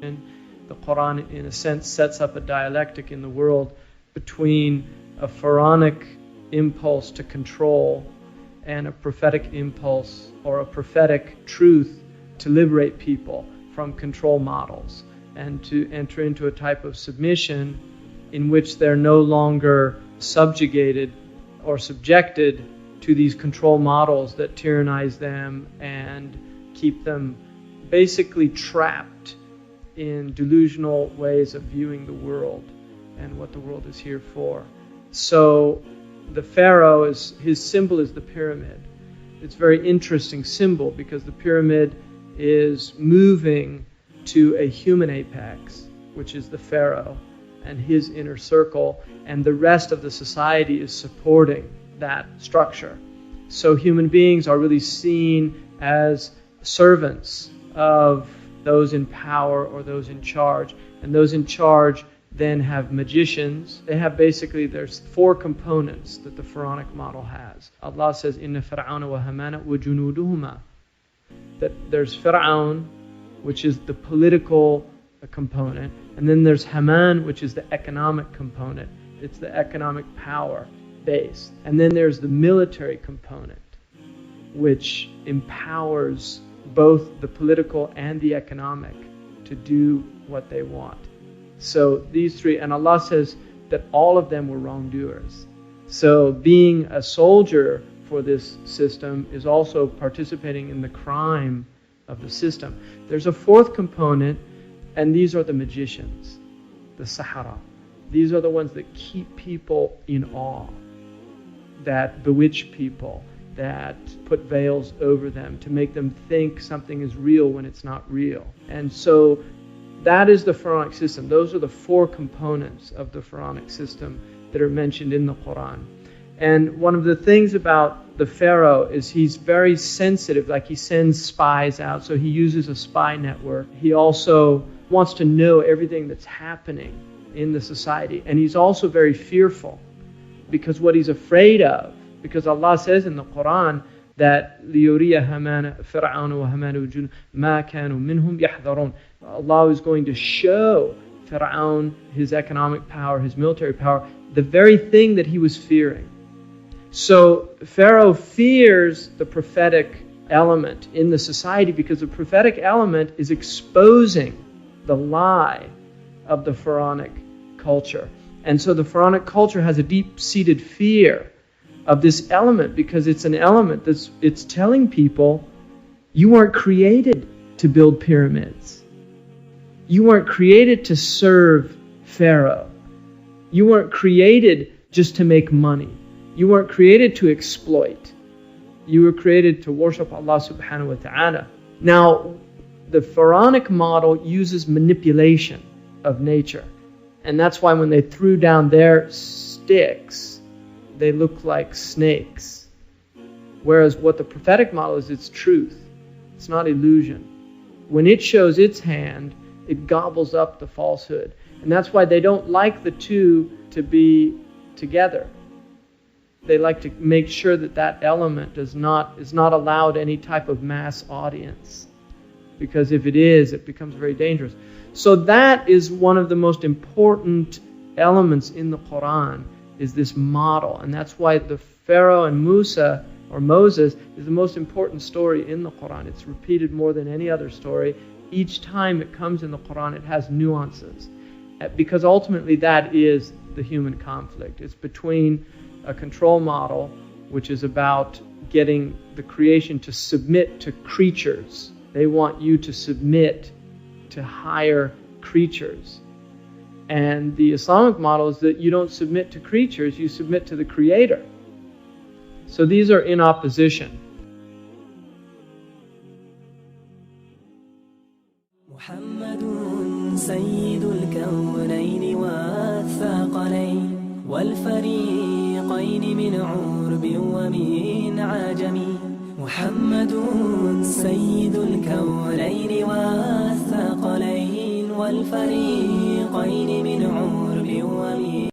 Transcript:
The Quran, in a sense, sets up a dialectic in the world between a Pharaonic impulse to control and a prophetic impulse or a prophetic truth to liberate people from control models and to enter into a type of submission in which they're no longer subjugated or subjected to these control models that tyrannize them and keep them basically trapped in delusional ways of viewing the world and what the world is here for. So the Pharaoh, his symbol is the pyramid. It's a very interesting symbol because the pyramid is moving to a human apex, which is the Pharaoh and his inner circle, and the rest of the society is supporting that structure. So human beings are really seen as servants of those in power or those in charge. And those in charge then have magicians. They have basically, there's 4 components that the Pharaonic model has. Allah says, Inna Fir'auna wa Hamana wa junuduhuma. That there's Fir'aun, which is the political component. And then there's Haman, which is the economic component. It's the economic power base. And then there's the military component, which empowers both the political and the economic to do what they want. So these 3, and Allah says that all of them were wrongdoers. So being a soldier for this system is also participating in the crime of the system. There's a 4th component, and these are the magicians, the Sahara. These are the ones that keep people in awe, that bewitch people, that put veils over them to make them think something is real when it's not real. And so that is the Pharaonic system. Those are the 4 components of the Pharaonic system that are mentioned in the Quran. And one of the things about the Pharaoh is he's very sensitive, like he sends spies out, so he uses a spy network. He also wants to know everything that's happening in the society. And he's also very fearful, because what he's afraid of, because Allah says in the Quran that لِيُرِيَ هَمَانَ فِرْعَوْنَ وَهَمَانَ وَجُنُودُهُ مَا كَانُوا مِنْهُمْ يَحْذَرُونَ. Allah is going to show Fir'aun his economic power, his military power, the very thing that he was fearing. So Pharaoh fears the prophetic element in the society because the prophetic element is exposing the lie of the Pharaonic culture. And so the Pharaonic culture has a deep-seated fear of this element because it's an element it's telling people, you weren't created to build pyramids. You weren't created to serve Pharaoh. You weren't created just to make money. You weren't created to exploit. You were created to worship Allah subhanahu wa ta'ala. Now, the Pharaonic model uses manipulation of nature. And that's why when they threw down their sticks, they look like snakes. Whereas what the prophetic model is, it's truth. It's not illusion. When it shows its hand, it gobbles up the falsehood. And that's why they don't like the two to be together. They like to make sure that that element is not allowed any type of mass audience. Because if it is, it becomes very dangerous. So that is one of the most important elements in the Quran, is this model. And that's why the Pharaoh and Musa, or Moses, is the most important story in the Quran. It's repeated more than any other story. Each time it comes in the Quran, it has nuances. Because ultimately that is the human conflict. It's between a control model, which is about getting the creation to submit to creatures. They want you to submit to higher creatures. And the Islamic model is that you don't submit to creatures, you submit to the Creator. So these are in opposition. محمد سيد الكونين والثقلين والفريقين من عرب ومن عجم. محمد سيد الكونين والثقلين والفريقين من عرب ومن